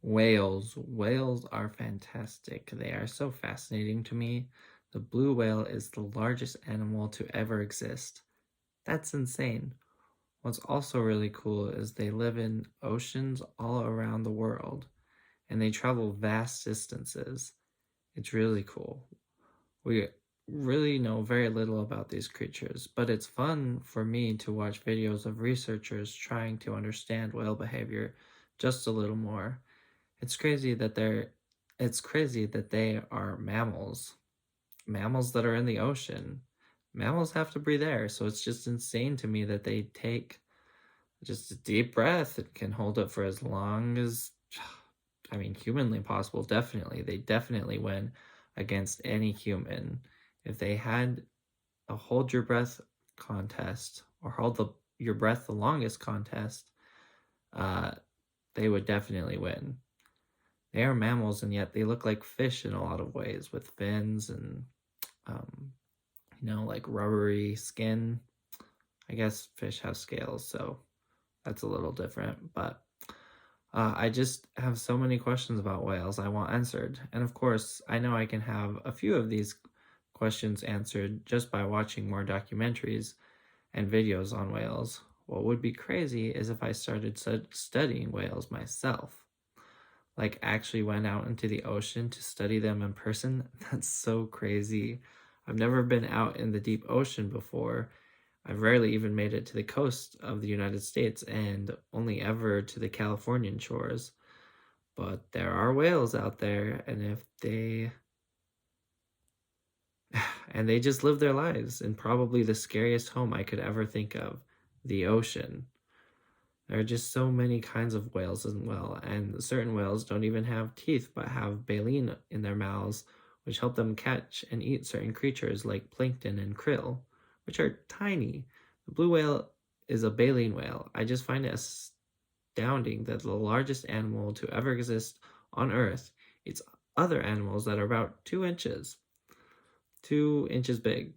Whales. Whales are fantastic. They are so fascinating to me. The blue whale is the largest animal to ever exist. That's insane. What's also really cool is they live in oceans all around the world and they travel vast distances. It's really cool. We really know very little about these creatures, but it's fun for me to watch videos of researchers trying to understand whale behavior just a little more. It's crazy that they are mammals. Mammals that are in the ocean. Mammals have to breathe air, so it's just insane to me that they take just a deep breath and can hold it for as long as, I mean, humanly possible, definitely. They definitely win against any human. If they had a hold your breath contest or your breath the longest contest, uh, they would definitely win. They are mammals, and yet they look like fish in a lot of ways, with fins and, um, like rubbery skin. I guess fish have scales, so that's a little different. But I just have so many questions about whales I want answered. And of course, I know I can have a few of these questions answered just by watching more documentaries and videos on whales. What would be crazy is if I started studying whales myself. Like actually went out into the ocean to study them in person. That's so crazy. I've never been out in the deep ocean before. I've rarely even made it to the coast of the United States and only ever to the Californian shores. But there are whales out there, and if they and they just live their lives in probably the scariest home I could ever think of, the ocean. There are just so many kinds of whales as well, and certain whales don't even have teeth but have baleen in their mouths, which help them catch and eat certain creatures like plankton and krill, which are tiny. The blue whale is a baleen whale. I just find it astounding that the largest animal to ever exist on Earth eats other animals that are about 2 inches, 2 inches big,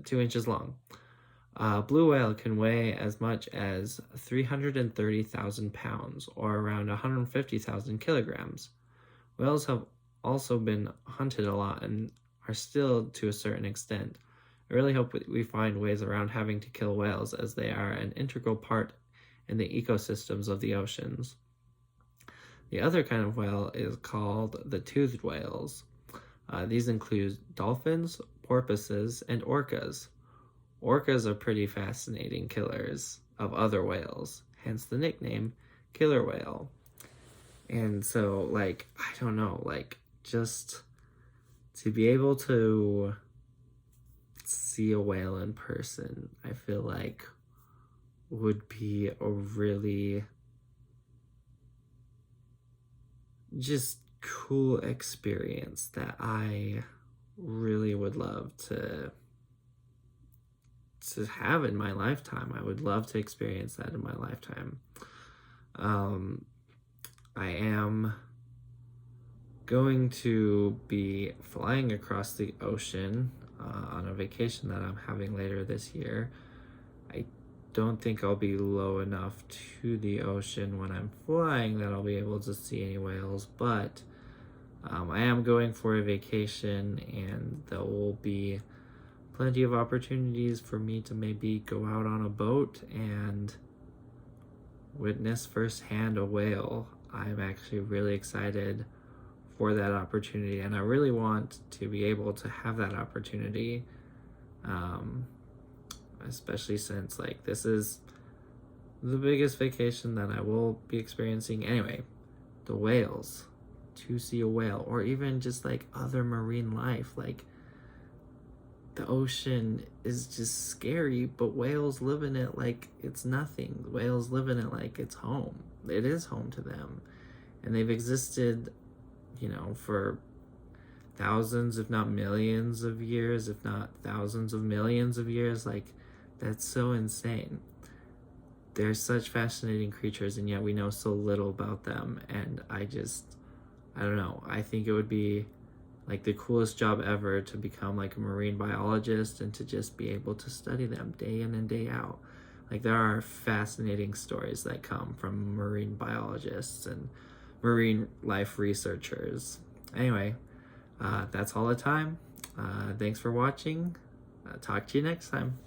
2 inches long. Blue whale can weigh as much as 330,000 pounds, or around 150,000 kilograms. Whales have also been hunted a lot and are still to a certain extent. I really hope we find ways around having to kill whales, as they are an integral part in the ecosystems of the oceans. The other kind of whale is called the toothed whales. These include dolphins, porpoises, and orcas. Orcas are pretty fascinating killers of other whales, hence the nickname killer whale. And so, like, I don't know, like, just to be able to see a whale in person, I feel like would be a really just cool experience that I really would love to have in my lifetime. I would love to experience that in my lifetime. I am going to be flying across the ocean on a vacation that I'm having later this year. I don't think I'll be low enough to the ocean when I'm flying that I'll be able to see any whales, but I am going for a vacation, and there will be plenty of opportunities for me to maybe go out on a boat and witness firsthand a whale. I'm actually really excited for that opportunity, and I really want to be able to have that opportunity, especially since like this is the biggest vacation that I will be experiencing anyway. The whales, to see a whale, or even just like other marine life, like the ocean is just scary, but whales live in it like it's nothing. Whales live in it like it's home. It is home to them. And they've existed, for thousands, if not millions of years, if not thousands of millions of years. Like, that's so insane. They're such fascinating creatures, and yet we know so little about them. And I don't know. I think it would be like the coolest job ever to become like a marine biologist and to just be able to study them day in and day out. Like, there are fascinating stories that come from marine biologists and marine life researchers. Anyway, that's all the time. Thanks for watching. Talk to you next time.